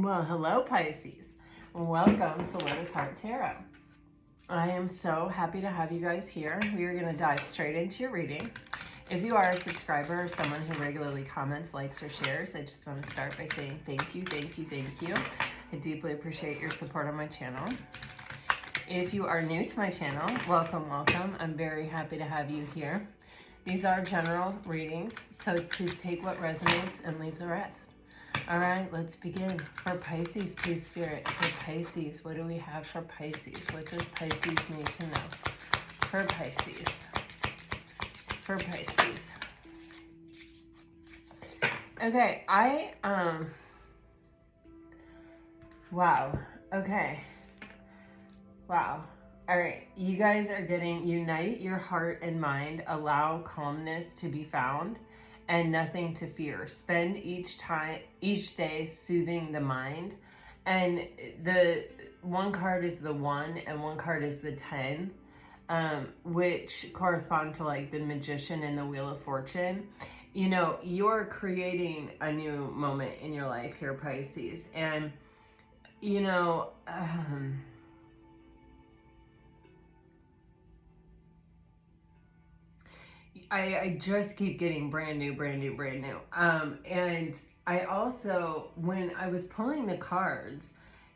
Well, hello Pisces. Welcome to Lotus Heart Tarot. I am so happy to have you guys here. We are going to dive straight into your reading. If you are a subscriber or someone who regularly comments, likes, or shares, I just want to start by saying thank you, thank you, thank you. I deeply appreciate your support on my channel. If you are new to my channel, welcome, welcome. I'm very happy to have you here. These are general readings, so please take what resonates and leave the rest. All right, let's begin. For Pisces, please, Spirit. For Pisces, what do we have for Pisces? What does Pisces need to know? For Pisces. For Pisces. Okay, wow. Okay. Wow. All right, you guys are getting unite your heart and mind, allow calmness to be found, and nothing to fear. Spend each day soothing the mind. And the one card is the 1 and one card is the 10, which correspond to like the Magician and the Wheel of Fortune. You know, you're creating a new moment in your life here, Pisces. And, you know, I just keep getting brand new. And I also, when I was pulling the cards,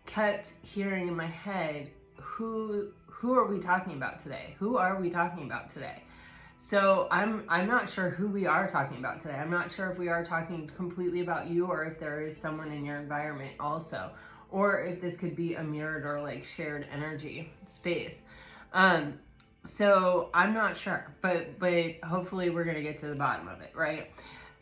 kept hearing in my head, who are we talking about today? Who are we talking about today? So I'm not sure who we are talking about today. I'm not sure if we are talking completely about you or if there is someone in your environment also, or if this could be a mirrored or like shared energy space. So I'm not sure, but hopefully we're going to get to the bottom of it, right?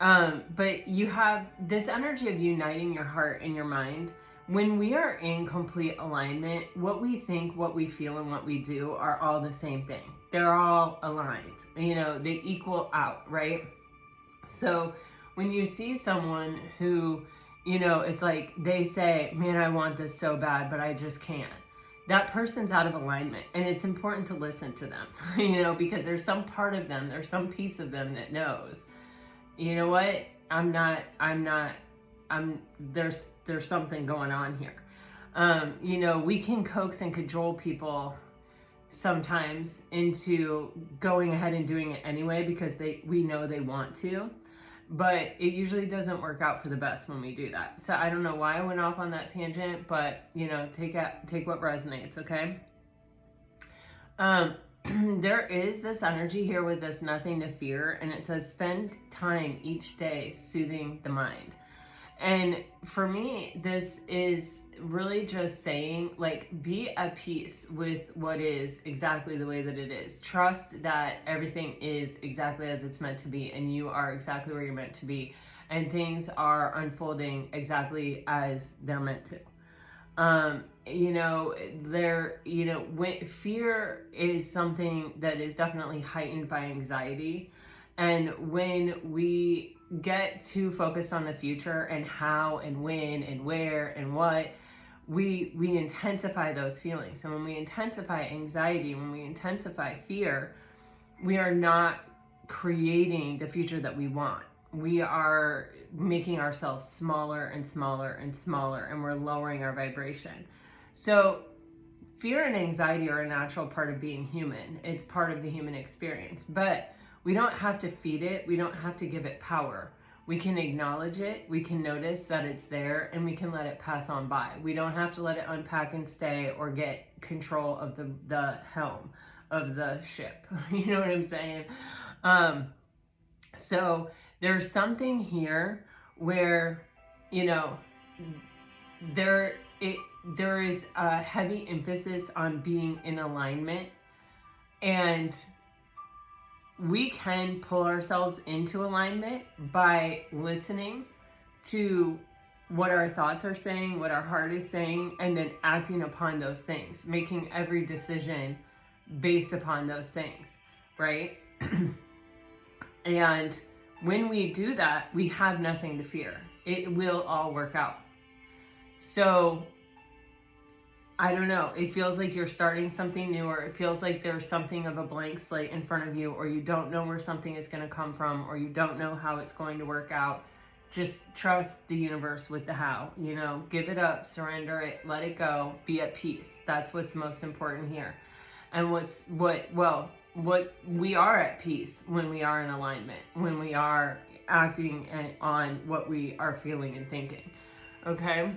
But you have this energy of uniting your heart and your mind. When we are in complete alignment, what we think, what we feel, and what we do are all the same thing. They're all aligned, you know, they equal out, right? So when you see someone who, you know, it's like they say, man, I want this so bad, but I just can't. That person's out of alignment, and it's important to listen to them, you know, because there's some part of them, there's some piece of them that knows, you know what, there's something going on here. You know, we can coax and cajole people sometimes into going ahead and doing it anyway because we know they want to. But it usually doesn't work out for the best when we do that. So I don't know why I went off on that tangent, but you know, take what resonates, okay? There is this energy here with this nothing to fear, and it says spend time each day soothing the mind. And for me, this is really just saying, like, be at peace with what is exactly the way that it is. Trust that everything is exactly as it's meant to be, and you are exactly where you're meant to be, and things are unfolding exactly as they're meant to. You know, fear is something that is definitely heightened by anxiety. And when we get too focused on the future and how and when and where and what, we intensify those feelings. And when we intensify anxiety, when we intensify fear, we are not creating the future that we want. We are making ourselves smaller and smaller and smaller, and we're lowering our vibration. So fear and anxiety are a natural part of being human. It's part of the human experience, but we don't have to feed it. We don't have to give it power. We can acknowledge it. We can notice that it's there, and we can let it pass on by. We don't have to let it unpack and stay or get control of the helm of the ship. You know what I'm saying? So there's something here where, you know, there is a heavy emphasis on being in alignment, and we can pull ourselves into alignment by listening to what our thoughts are saying, what our heart is saying, and then acting upon those things, making every decision based upon those things, right? And when we do that, we have nothing to fear. It will all work out. So I don't know, it feels like you're starting something new, or it feels like there's something of a blank slate in front of you, or you don't know where something is going to come from, or you don't know how it's going to work out. just trust the universe with the how, give it up, surrender it, let it go, be at peace. That's what's most important here. And what we are at peace when we are in alignment, when we are acting on what we are feeling and thinking. Okay?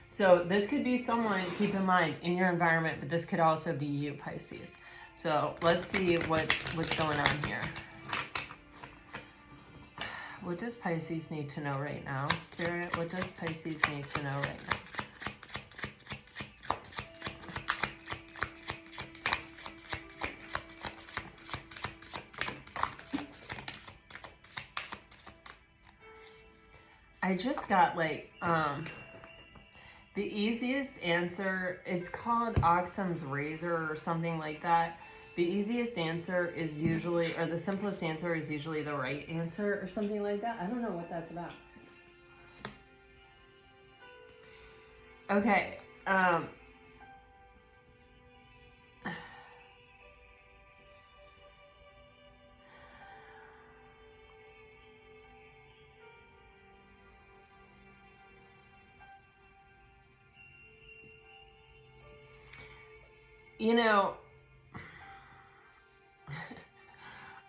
So this could be someone, keep in mind, in your environment, but this could also be you, Pisces. So let's see what's going on here. What does Pisces need to know right now, Spirit? What does Pisces need to know right now? I just got like, the easiest answer, it's called Occam's razor or something like that. The easiest answer is usually, or the simplest answer is usually the right answer or something like that. I don't know what that's about. Okay.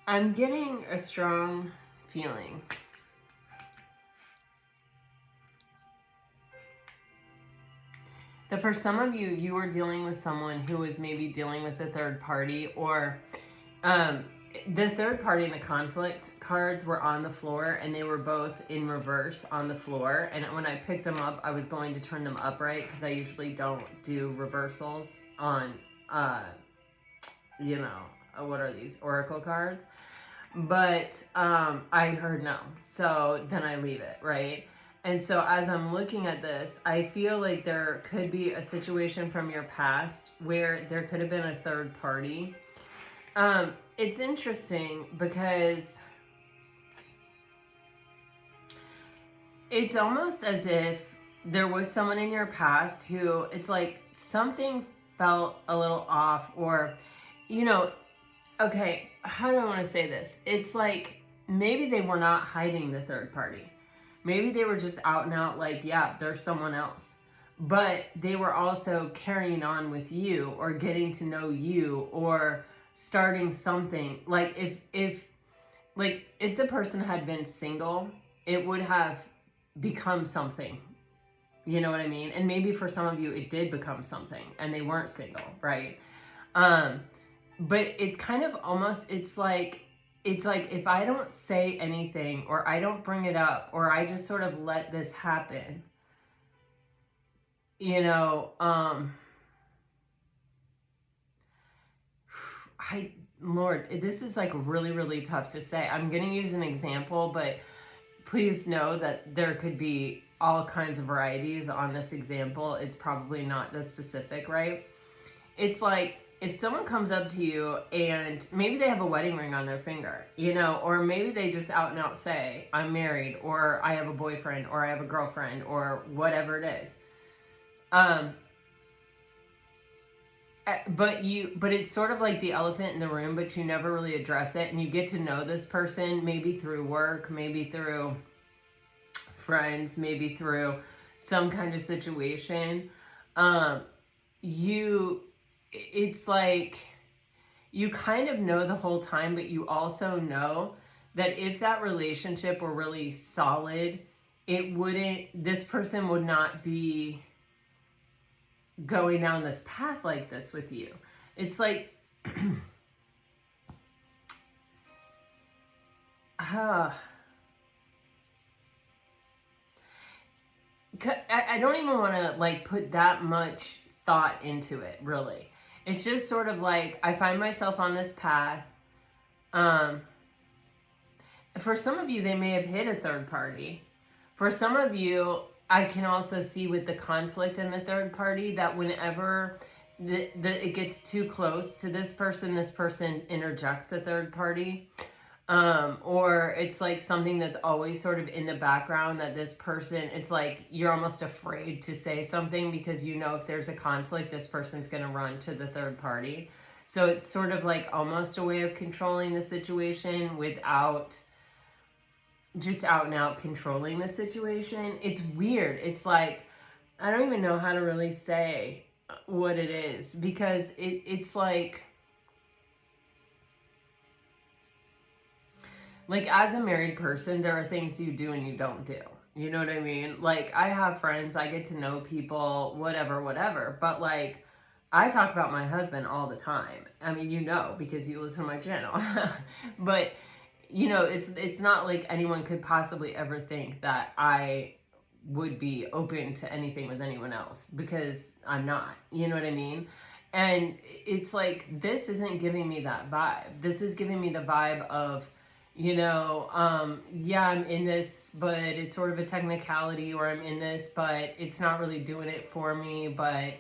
I'm getting a strong feeling that for some of you, you are dealing with someone who is maybe dealing with a third party, or the third party in the conflict cards were on the floor and they were both in reverse on the floor. And when I picked them up, I was going to turn them upright because I usually don't do reversals on, what are these, oracle cards? But I heard no. So then I leave it, right? And so as I'm looking at this, I feel like there could be a situation from your past where there could have been a third party. It's interesting because it's almost as if there was someone in your past who, it's like something felt a little off, or, okay, how do I want to say this? It's like maybe they were not hiding the third party. Maybe they were just out and out like, yeah, there's someone else. But they were also carrying on with you, or getting to know you, or starting something. Like if the person had been single, it would have become something. You know what I mean? And maybe for some of you, it did become something and they weren't single, right? But it's kind of almost, it's like if I don't say anything, or I don't bring it up, or I just sort of let this happen, Lord, this is like really, really tough to say. I'm going to use an example, but please know that there could be all kinds of varieties on this example. It's probably not the specific, right? It's like if someone comes up to you and maybe they have a wedding ring on their finger, or maybe they just out and out say, I'm married, or I have a boyfriend, or I have a girlfriend, or whatever it is. But it's sort of like the elephant in the room, but you never really address it, and you get to know this person maybe through work, maybe through friends, maybe through some kind of situation. It's like you kind of know the whole time, but you also know that if that relationship were really solid, this person would not be going down this path like this with you. It's like, I don't even want to like put that much thought into it, really. It's just sort of like I find myself on this path. For some of you, they may have hit a third party. For some of you, I can also see with the conflict in the third party that whenever it gets too close to this person interjects a third party. Or it's like something that's always sort of in the background that this person, it's like you're almost afraid to say something because if there's a conflict, this person's going to run to the third party. So it's sort of like almost a way of controlling the situation without just out and out controlling the situation. It's weird. It's like, I don't even know how to really say what it is, because it's like as a married person, there are things you do and you don't do. You know what I mean? Like, I have friends, I get to know people, whatever, whatever. But like, I talk about my husband all the time. I mean, you know, because you listen to my channel. But you know, it's not like anyone could possibly ever think that I would be open to anything with anyone else, because I'm not. You know what I mean? And it's like, this isn't giving me that vibe. This is giving me the vibe of, you know, yeah, I'm in this, but it's sort of a technicality, or I'm in this, but it's not really doing it for me, but,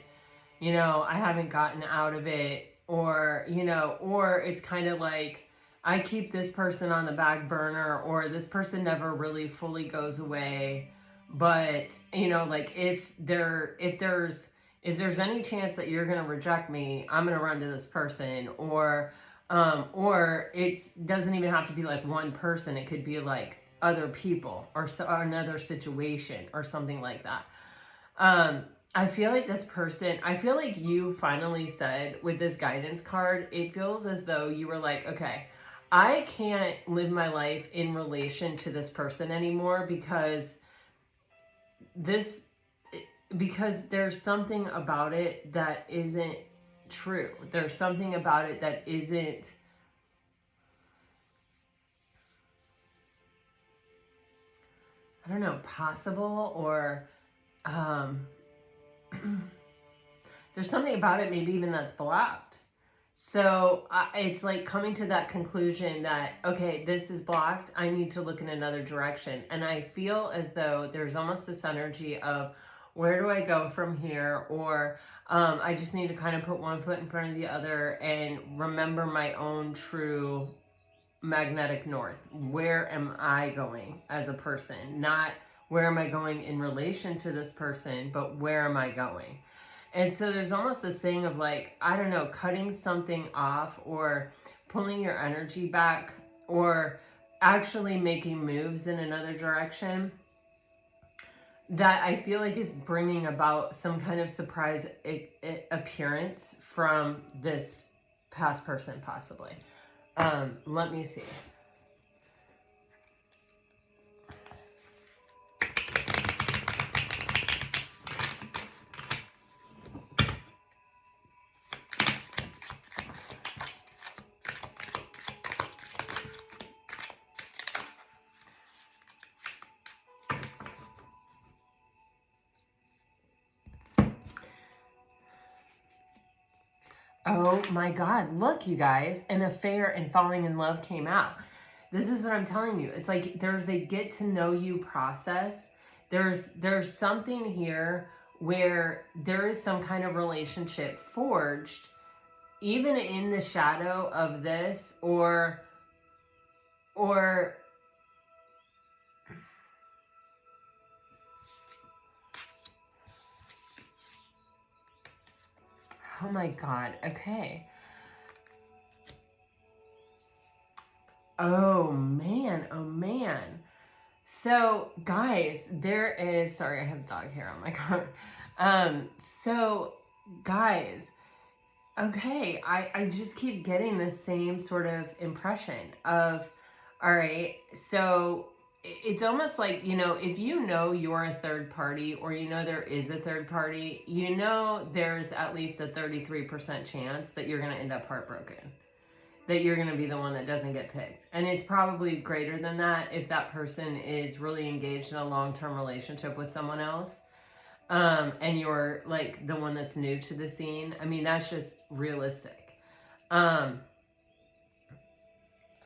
you know, I haven't gotten out of it, or, you know, or it's kind of like, I keep this person on the back burner, or this person never really fully goes away. But, you know, like, if there's any chance that you're going to reject me, I'm going to run to this person. Or it doesn't even have to be like one person. It could be like other people, or another situation, or something like that. I feel like this person, I feel like you finally said with this guidance card, it feels as though you were like, okay, I can't live my life in relation to this person anymore, because there's something about it that isn't true. There's something about it that isn't, I don't know, possible, or there's something about it maybe even that's blocked. So it's like coming to that conclusion that, okay, this is blocked. I need to look in another direction. And I feel as though there's almost this energy of, where do I go from here? Or I just need to kind of put one foot in front of the other and remember my own true magnetic north. Where am I going as a person? Not where am I going in relation to this person, but where am I going? And so there's almost this thing of like, I don't know, cutting something off, or pulling your energy back, or actually making moves in another direction, that I feel like is bringing about some kind of surprise appearance from this past person, possibly. Let me see. Oh my God, look, you guys, an affair and falling in love came out. This is what I'm telling you. It's like there's a get to know you process. There's something here where there is some kind of relationship forged, even in the shadow of this, or oh my God, okay. Oh man, oh man. So guys, there is, sorry, I have dog hair on my card. So guys, okay, I just keep getting the same sort of impression of, all right, so it's almost like, you know, if you know you're a third party, or you know there is a third party, you know there's at least a 33% chance that you're going to end up heartbroken, that you're going to be the one that doesn't get picked. And it's probably greater than that if that person is really engaged in a long-term relationship with someone else. And you're like the one that's new to the scene. I mean, that's just realistic.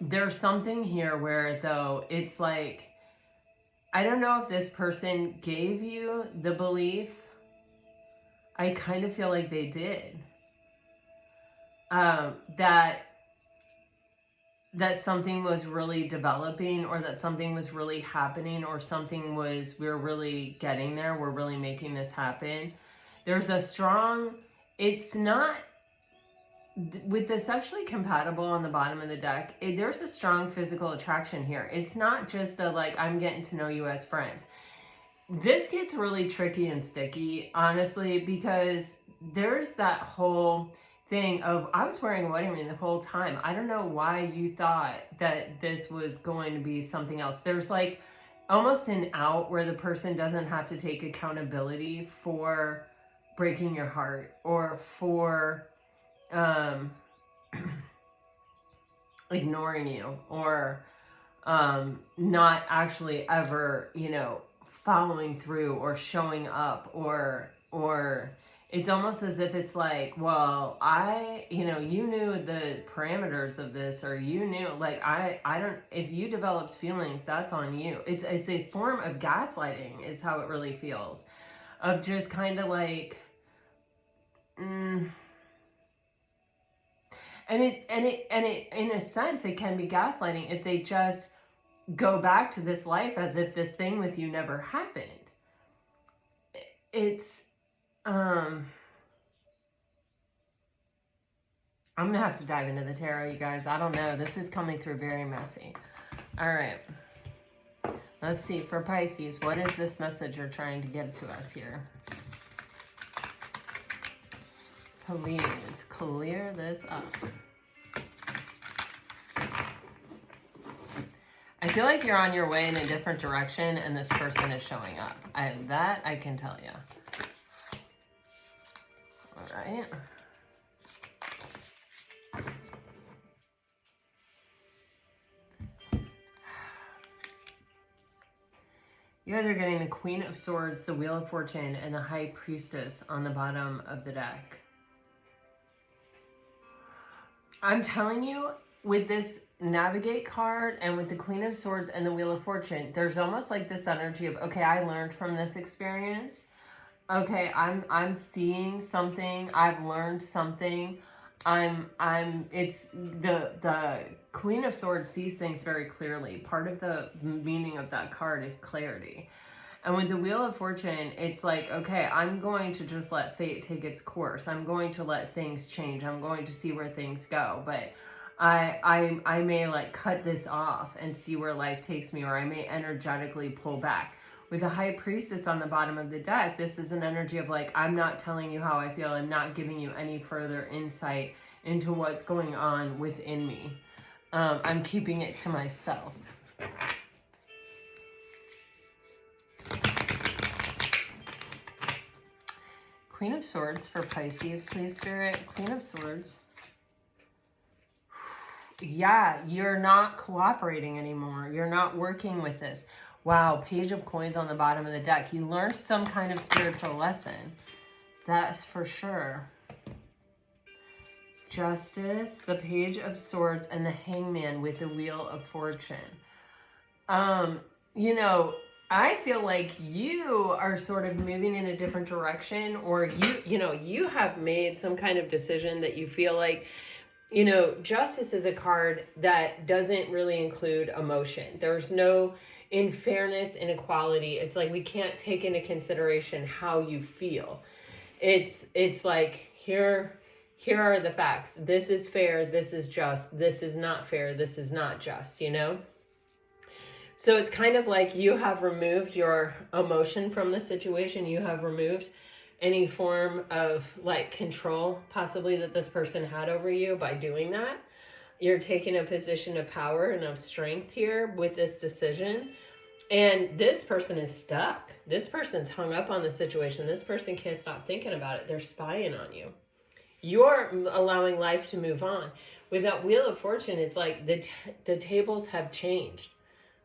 There's something here where, though, it's like, I don't know if this person gave you the belief. I kind of feel like they did. That something was really developing, or that something was really happening, or we're really getting there, we're really making this happen. There's a strong, it's not with the sexually compatible on the bottom of the deck, there's a strong physical attraction here. It's not just a like, I'm getting to know you as friends. This gets really tricky and sticky, honestly, because there's that whole thing of, I was wearing a wedding ring the whole time. I don't know why you thought that this was going to be something else. There's like almost an out where the person doesn't have to take accountability for breaking your heart or for ignoring you or not actually ever, you know, following through or showing up, or it's almost as if it's like, well, you know, you knew the parameters of this, or you knew, like, I don't, if you developed feelings, that's on you. It's a form of gaslighting is how it really feels, of just kind of like, and it in a sense, it can be gaslighting if they just go back to this life as if this thing with you never happened. It's I'm gonna have to dive into the tarot, you guys. I don't know, this is coming through very messy. All right, let's see, for Pisces, what is this message you're trying to get to us here? Please clear this up. I feel like you're on your way in a different direction and this person is showing up. That I can tell you. All right. You guys are getting the Queen of Swords, the Wheel of Fortune, and the High Priestess on the bottom of the deck. I'm telling you, with this Navigate card and with the Queen of Swords and the Wheel of Fortune, there's almost like this energy of, okay, I learned from this experience. Okay, I'm seeing something. I've learned something. It's the Queen of Swords sees things very clearly. Part of the meaning of that card is clarity. And with the Wheel of Fortune, it's like, okay, I'm going to just let fate take its course. I'm going to let things change. I'm going to see where things go. But I may like cut this off and see where life takes me, or I may energetically pull back. With the High Priestess on the bottom of the deck, this is an energy of like, I'm not telling you how I feel. I'm not giving you any further insight into what's going on within me. I'm keeping it to myself. Queen of Swords for Pisces, please, Spirit. Queen of Swords. Yeah, you're not cooperating anymore. You're not working with this. Wow, Page of Coins on the bottom of the deck. You learned some kind of spiritual lesson. That's for sure. Justice, the Page of Swords, and the Hangman with the Wheel of Fortune. You know, I feel like you are sort of moving in a different direction, or you have made some kind of decision that you feel like, you know, Justice is a card that doesn't really include emotion. There's no, in fairness, inequality. It's like we can't take into consideration how you feel. It's like, here are the facts. This is fair. This is just. This is not fair. This is not just, you know? So it's kind of like you have removed your emotion from the situation. You have removed any form of like control possibly that this person had over you by doing that. You're taking a position of power and of strength here with this decision. And this person is stuck. This person's hung up on the situation. This person can't stop thinking about it. They're spying on you. You're allowing life to move on. With that Wheel of Fortune, it's like the tables have changed.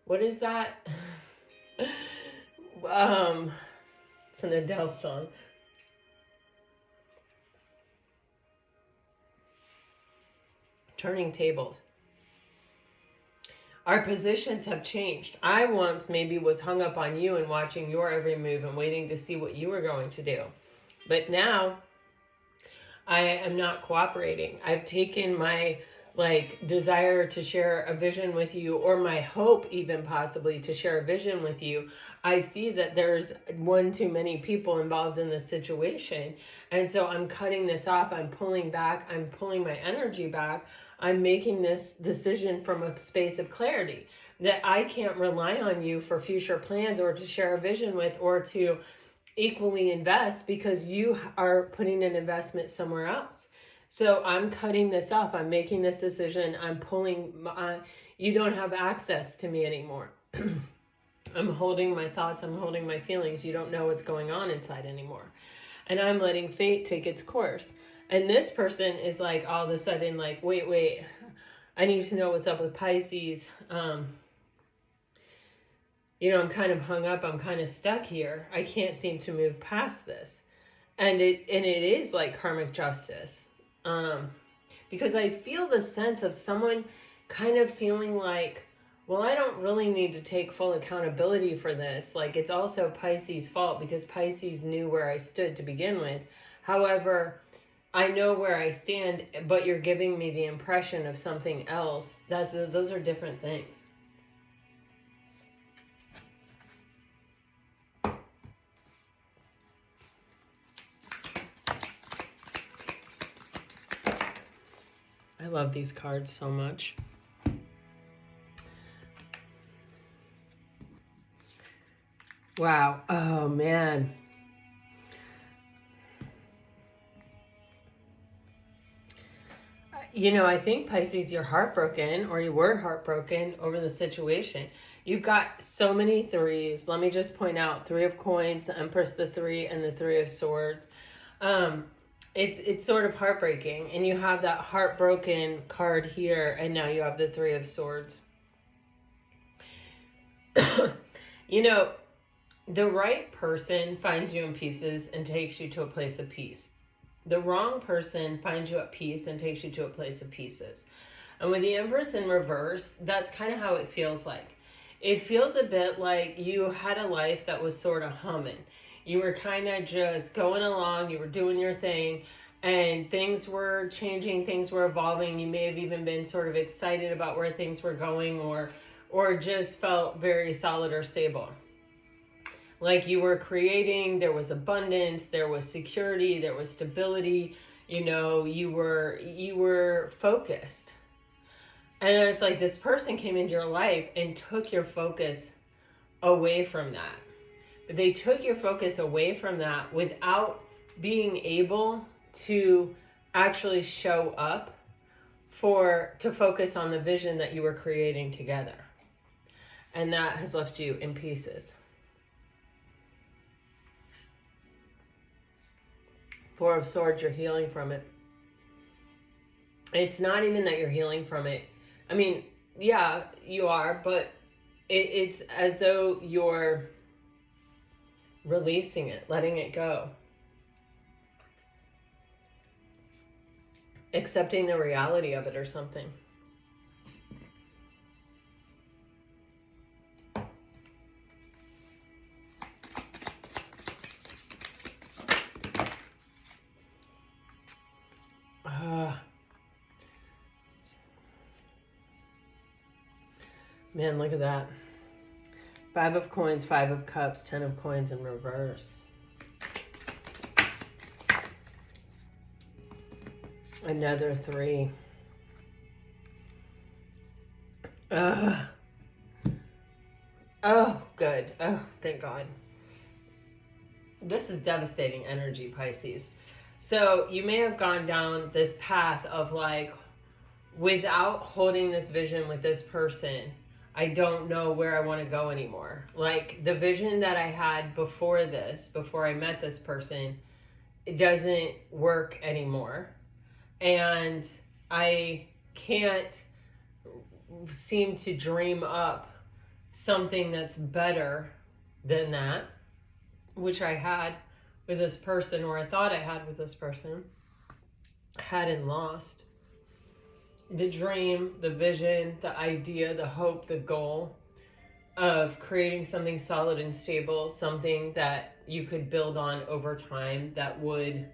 What is that? It's an Adele song. Turning tables. Our positions have changed. I once maybe was hung up on you and watching your every move and waiting to see what you were going to do. But now I am not cooperating. I've taken my like desire to share a vision with you, or my hope even possibly to share a vision with you, I see that there's one too many people involved in this situation. And so I'm cutting this off. I'm pulling back. I'm pulling my energy back. I'm making this decision from a space of clarity that I can't rely on you for future plans or to share a vision with or to equally invest, because you are putting an investment somewhere else. So I'm cutting this off. I'm making this decision. I'm pulling you don't have access to me anymore. I'm holding my thoughts. I'm holding my feelings. You don't know what's going on inside anymore. And I'm letting fate take its course. And this person is like, all of a sudden, like, wait, I need to know what's up with Pisces. I'm kind of hung up. I'm kind of stuck here. I can't seem to move past this. And it is like karmic justice. Because I feel the sense of someone kind of feeling like, well, I don't really need to take full accountability for this. Like, it's also Pisces' fault because Pisces knew where I stood to begin with. However, I know where I stand, but you're giving me the impression of something else. Those are different things. I love these cards so much. Wow. Oh, man. I think, Pisces, you're heartbroken, or you were heartbroken over the situation. You've got so many threes. Let me just point out 3 of coins, the Empress, the 3, and the 3 of swords. It's sort of heartbreaking. And you have that heartbroken card here, and now you have the 3 of swords. The right person finds you in pieces and takes you to a place of peace. The wrong person finds you at peace and takes you to a place of pieces. And with the Empress in reverse, that's kind of how it feels like. It feels a bit like you had a life that was sort of humming. You were kind of just going along, you were doing your thing, and things were changing, things were evolving. You may have even been sort of excited about where things were going, or just felt very solid or stable. Like you were creating, there was abundance, there was security, there was stability, you were focused. And it's like this person came into your life and took your focus away from that. But they took your focus away from that without being able to actually show up to focus on the vision that you were creating together. And that has left you in pieces. 4 of Swords, you're healing from it. It's not even that you're healing from it. I mean, yeah, you are, but it's as though you're releasing it, letting it go. Accepting the reality of it or something. Man, look at that. 5 of coins, 5 of cups, 10 of coins in reverse. Another 3. Oh, good. Oh, thank God. This is devastating energy, Pisces. So you may have gone down this path of like, without holding this vision with this person, I don't know where I want to go anymore. Like the vision that I had before I met this person, it doesn't work anymore. And I can't seem to dream up something that's better than that, which I had with this person, or I thought I had with this person, hadn't lost. The dream, the vision, the idea, the hope, the goal of creating something solid and stable, something that you could build on over time that would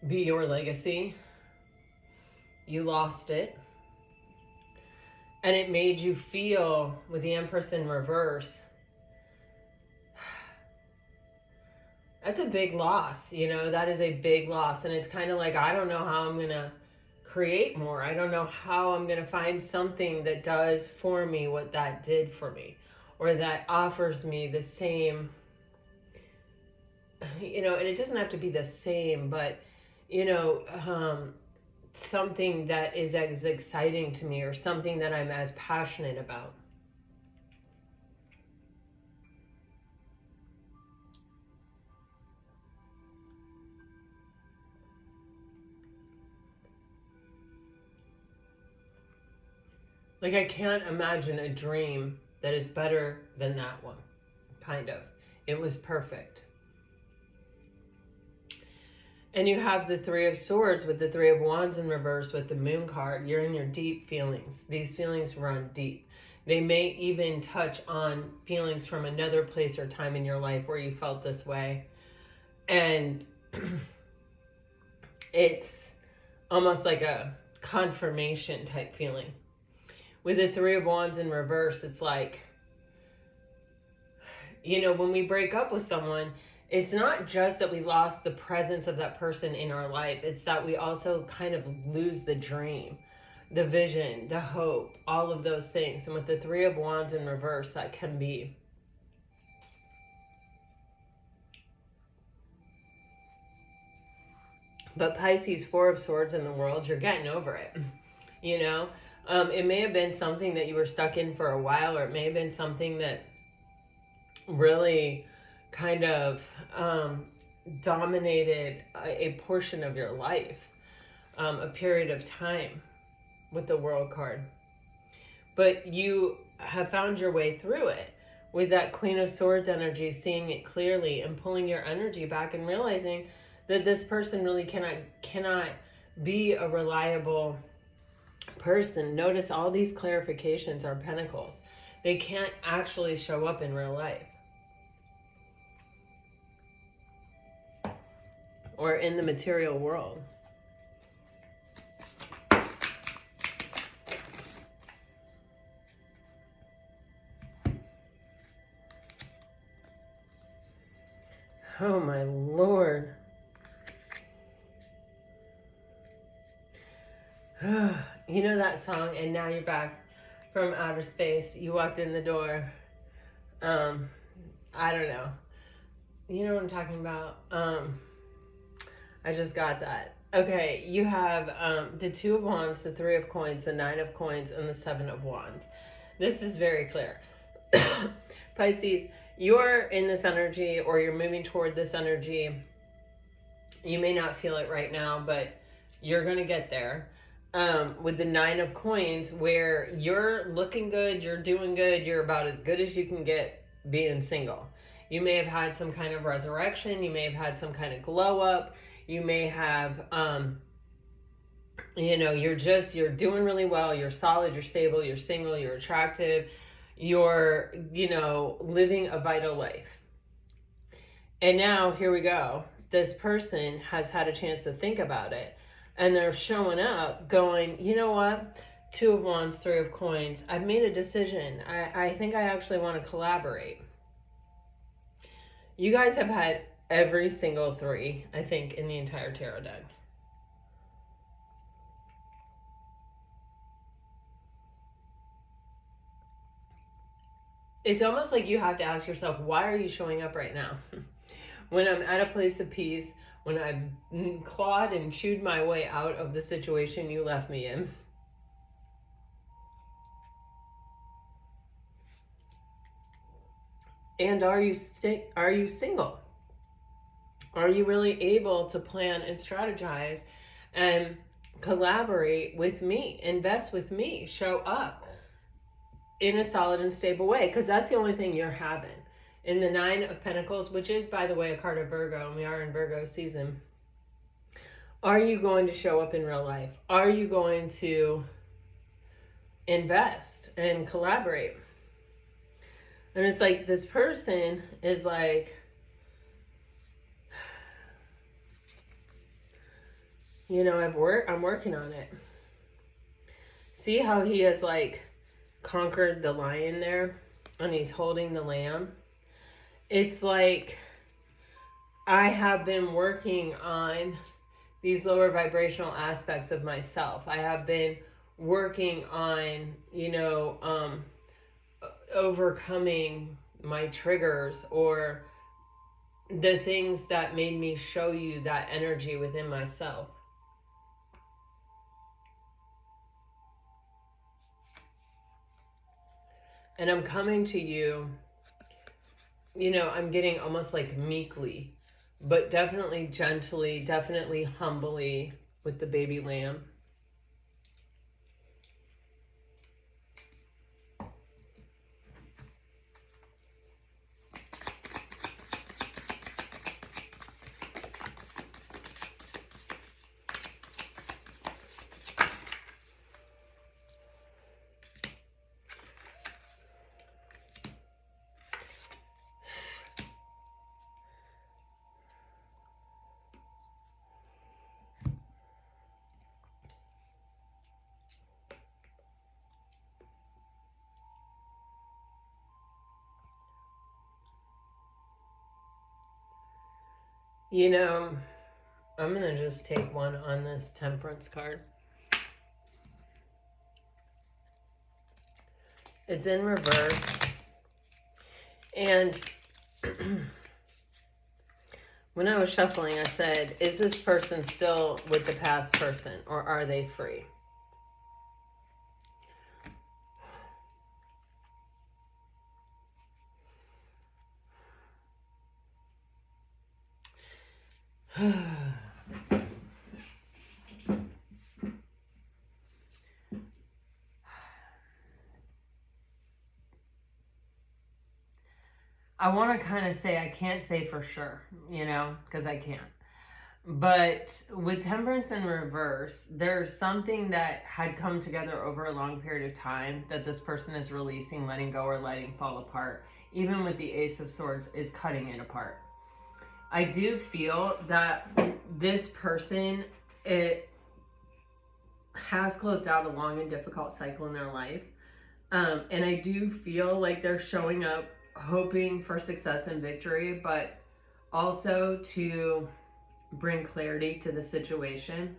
be your legacy, you lost it, and it made you feel, with the Empress in reverse, that's a big loss. That is a big loss. And it's kind of like, I don't know how I'm going to create more. I don't know how I'm going to find something that does for me what that did for me, or that offers me the same, and it doesn't have to be the same, but, something that is as exciting to me, or something that I'm as passionate about. Like, I can't imagine a dream that is better than that one, kind of. It was perfect. And you have the Three of Swords with the Three of Wands in reverse with the Moon card. You're in your deep feelings. These feelings run deep. They may even touch on feelings from another place or time in your life where you felt this way. And it's almost like a confirmation type feeling. With the Three of Wands in reverse, it's like, when we break up with someone, it's not just that we lost the presence of that person in our life. It's that we also kind of lose the dream, the vision, the hope, all of those things. And with the Three of Wands in reverse, that can be. But Pisces, Four of Swords in the world, you're getting over it, It may have been something that you were stuck in for a while, or it may have been something that really kind of dominated a portion of your life, a period of time with the World card. But you have found your way through it with that Queen of Swords energy, seeing it clearly and pulling your energy back and realizing that this person really cannot be a reliable person. Notice all these clarifications are pentacles. They can't actually show up in real life or in the material world. Oh my Lord. You know that song, And Now You're Back from Outer Space? You walked in the door. I don't know. You know what I'm talking about? I just got that. Okay, you have the Two of Wands, the Three of Coins, the Nine of Coins, and the Seven of Wands. This is very clear. Pisces, you're in this energy, or you're moving toward this energy. You may not feel it right now, but you're going to get there. With the Nine of Coins, where you're looking good, you're doing good, you're about as good as you can get being single. You may have had some kind of resurrection. You may have had some kind of glow up. You may have, you're doing really well. You're solid, you're stable, you're single, you're attractive. You're, living a vital life. And now, here we go. This person has had a chance to think about it. And they're showing up going, you know what? Two of Wands, Three of Coins. I've made a decision. I think I actually want to collaborate. You guys have had every single three, I think, in the entire tarot deck. It's almost like you have to ask yourself, why are you showing up right now? When I'm at a place of peace, when I've clawed and chewed my way out of the situation you left me in. And are you single? Are you really able to plan and strategize and collaborate with me, invest with me, show up in a solid and stable way? Because that's the only thing you're having. In the Nine of Pentacles, which is, by the way, a card of Virgo, and we are in Virgo season, are you going to show up in real life? Are you going to invest and collaborate? And it's like this person is like, I'm working on it. See how he has like conquered the lion there and he's holding the lamb? It's like I have been working on these lower vibrational aspects of myself. I have been working on, overcoming my triggers or the things that made me show you that energy within myself. And I'm coming to you, I'm getting almost like meekly, but definitely gently, definitely humbly with the baby lamb. I'm going to just take one on this Temperance card. It's in reverse. And when I was shuffling, I said, is this person still with the past person or are they free? I want to kind of say, I can't say for sure, because I can't. But with Temperance in reverse, there's something that had come together over a long period of time that this person is releasing, letting go, or letting fall apart. Even with the Ace of Swords is cutting it apart. I do feel that this person, it has closed out a long and difficult cycle in their life. And I do feel like they're showing up hoping for success and victory, but also to bring clarity to the situation.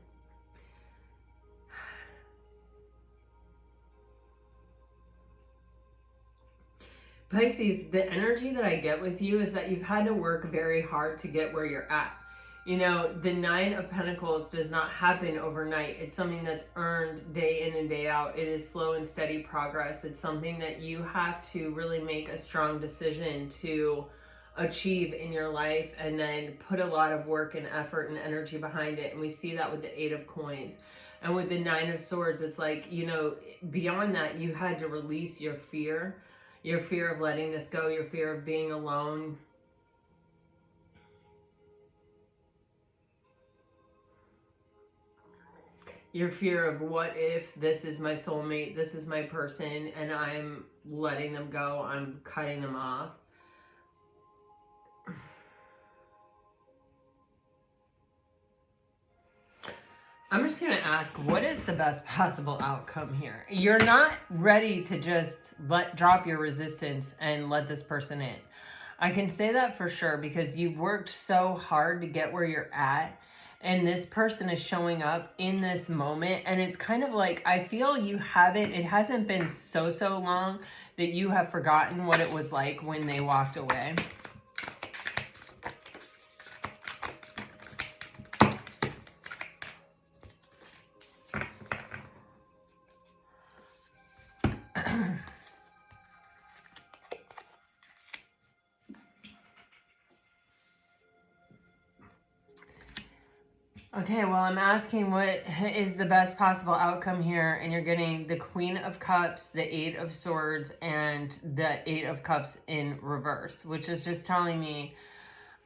Pisces, the energy that I get with you is that you've had to work very hard to get where you're at. The Nine of Pentacles does not happen overnight. It's something that's earned day in and day out. It is slow and steady progress. It's something that you have to really make a strong decision to achieve in your life and then put a lot of work and effort and energy behind it. And we see that with the Eight of Coins. And with the Nine of Swords, it's like, beyond that, you had to release your fear of letting this go, your fear of being alone. Your fear of what if this is my soulmate, this is my person, and I'm letting them go, I'm cutting them off. I'm just going to ask, what is the best possible outcome here? You're not ready to just drop your resistance and let this person in. I can say that for sure because you've worked so hard to get where you're at. And this person is showing up in this moment. And it's kind of like, I feel it hasn't been so long that you have forgotten what it was like when they walked away. Okay, well, I'm asking what is the best possible outcome here, and you're getting the Queen of Cups, the Eight of Swords, and the Eight of Cups in reverse, which is just telling me,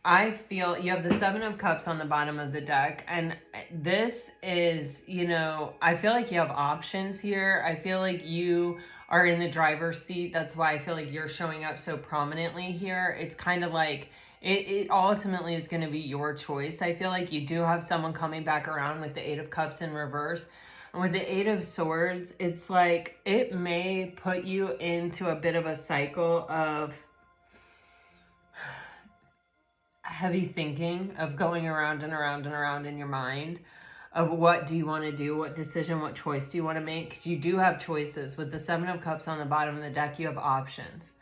I feel you have the Seven of Cups on the bottom of the deck, and this is, I feel like you have options here. I feel like you are in the driver's seat. That's why I feel like you're showing up so prominently here. It's kind of like, it ultimately is going to be your choice. I feel like you do have someone coming back around with the Eight of Cups in reverse. And with the Eight of Swords, it's like it may put you into a bit of a cycle of heavy thinking, of going around and around and around in your mind of what do you want to do, what decision, what choice do you want to make, because you do have choices. With the Seven of Cups on the bottom of the deck, you have options.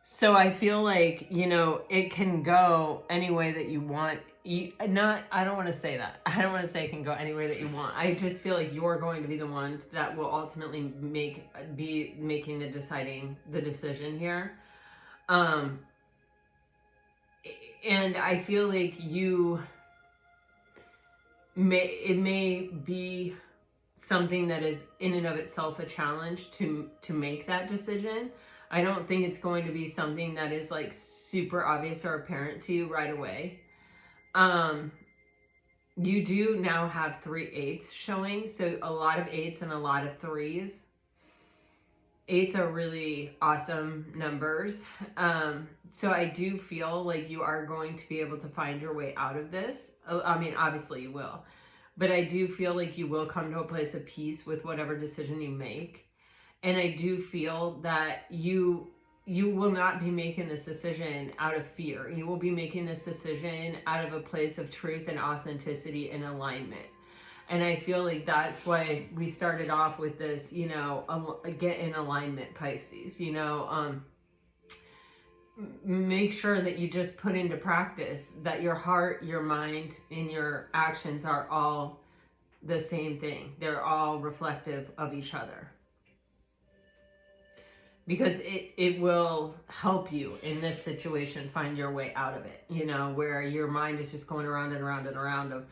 So I feel like, you know, it can go any way that you want. I don't want to say that. I don't want to say it can go any way that you want. I just feel like you're going to be the one that will ultimately be making the decision here. And I feel like it may be something that is in and of itself a challenge to make that decision. I don't think it's going to be something that is like super obvious or apparent to you right away. You do now have 3 8s showing, so a lot of 8s and a lot of 3s. 8s are really awesome numbers. So I do feel like you are going to be able to find your way out of this. I mean, obviously you will. But I do feel like you will come to a place of peace with whatever decision you make. And I do feel that you will not be making this decision out of fear. You will be making this decision out of a place of truth and authenticity and alignment. And I feel like that's why we started off with this, you know, get in alignment, Pisces, you know, make sure that you just put into practice that your heart, your mind, and your actions are all the same thing. They're all reflective of each other. Because it will help you in this situation find your way out of it, you know, where your mind is just going around and around and around of,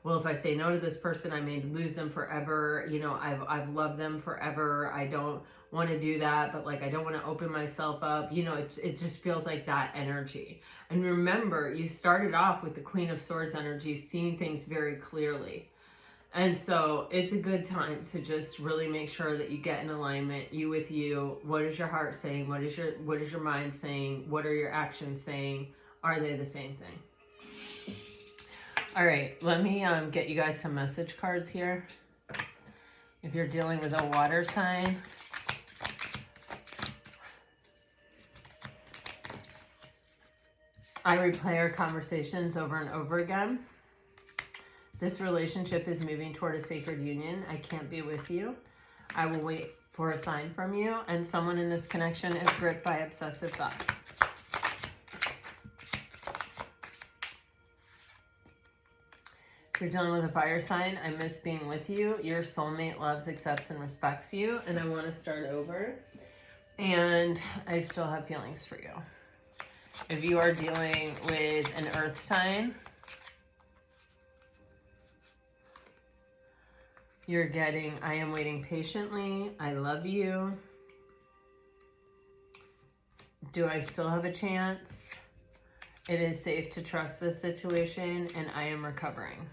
well, if I say no to this person, I may lose them forever. You know, I've loved them forever. I don't want to do that, but like, I don't want to open myself up. You know, it just feels like that energy. And remember, you started off with the Queen of Swords energy, seeing things very clearly. And so it's a good time to just really make sure that you get in alignment, you with you. What is your heart saying? What is your mind saying? What are your actions saying? Are they the same thing? All right, let me get you guys some message cards here. If you're dealing with a water sign, I replay our conversations over and over again. This relationship is moving toward a sacred union. I can't be with you. I will wait for a sign from you. And someone in this connection is gripped by obsessive thoughts. If you're dealing with a fire sign, I miss being with you. Your soulmate loves, accepts, and respects you. And I want to start over. And I still have feelings for you. If you are dealing with an earth sign, you're getting, I am waiting patiently. I love you. Do I still have a chance? It is safe to trust this situation, and I am recovering.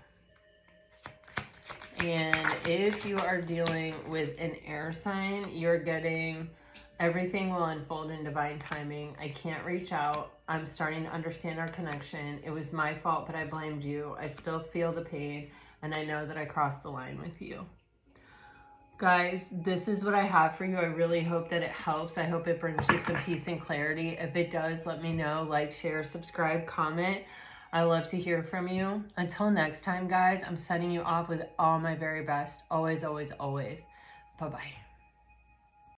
And if you are dealing with an air sign, you're getting, everything will unfold in divine timing. I can't reach out. I'm starting to understand our connection. It was my fault, but I blamed you. I still feel the pain. And I know that I crossed the line with you. Guys, this is what I have for you. I really hope that it helps. I hope it brings you some peace and clarity. If it does, let me know. Like, share, subscribe, comment. I love to hear from you. Until next time, guys, I'm sending you off with all my very best. Always, always, always. Bye-bye.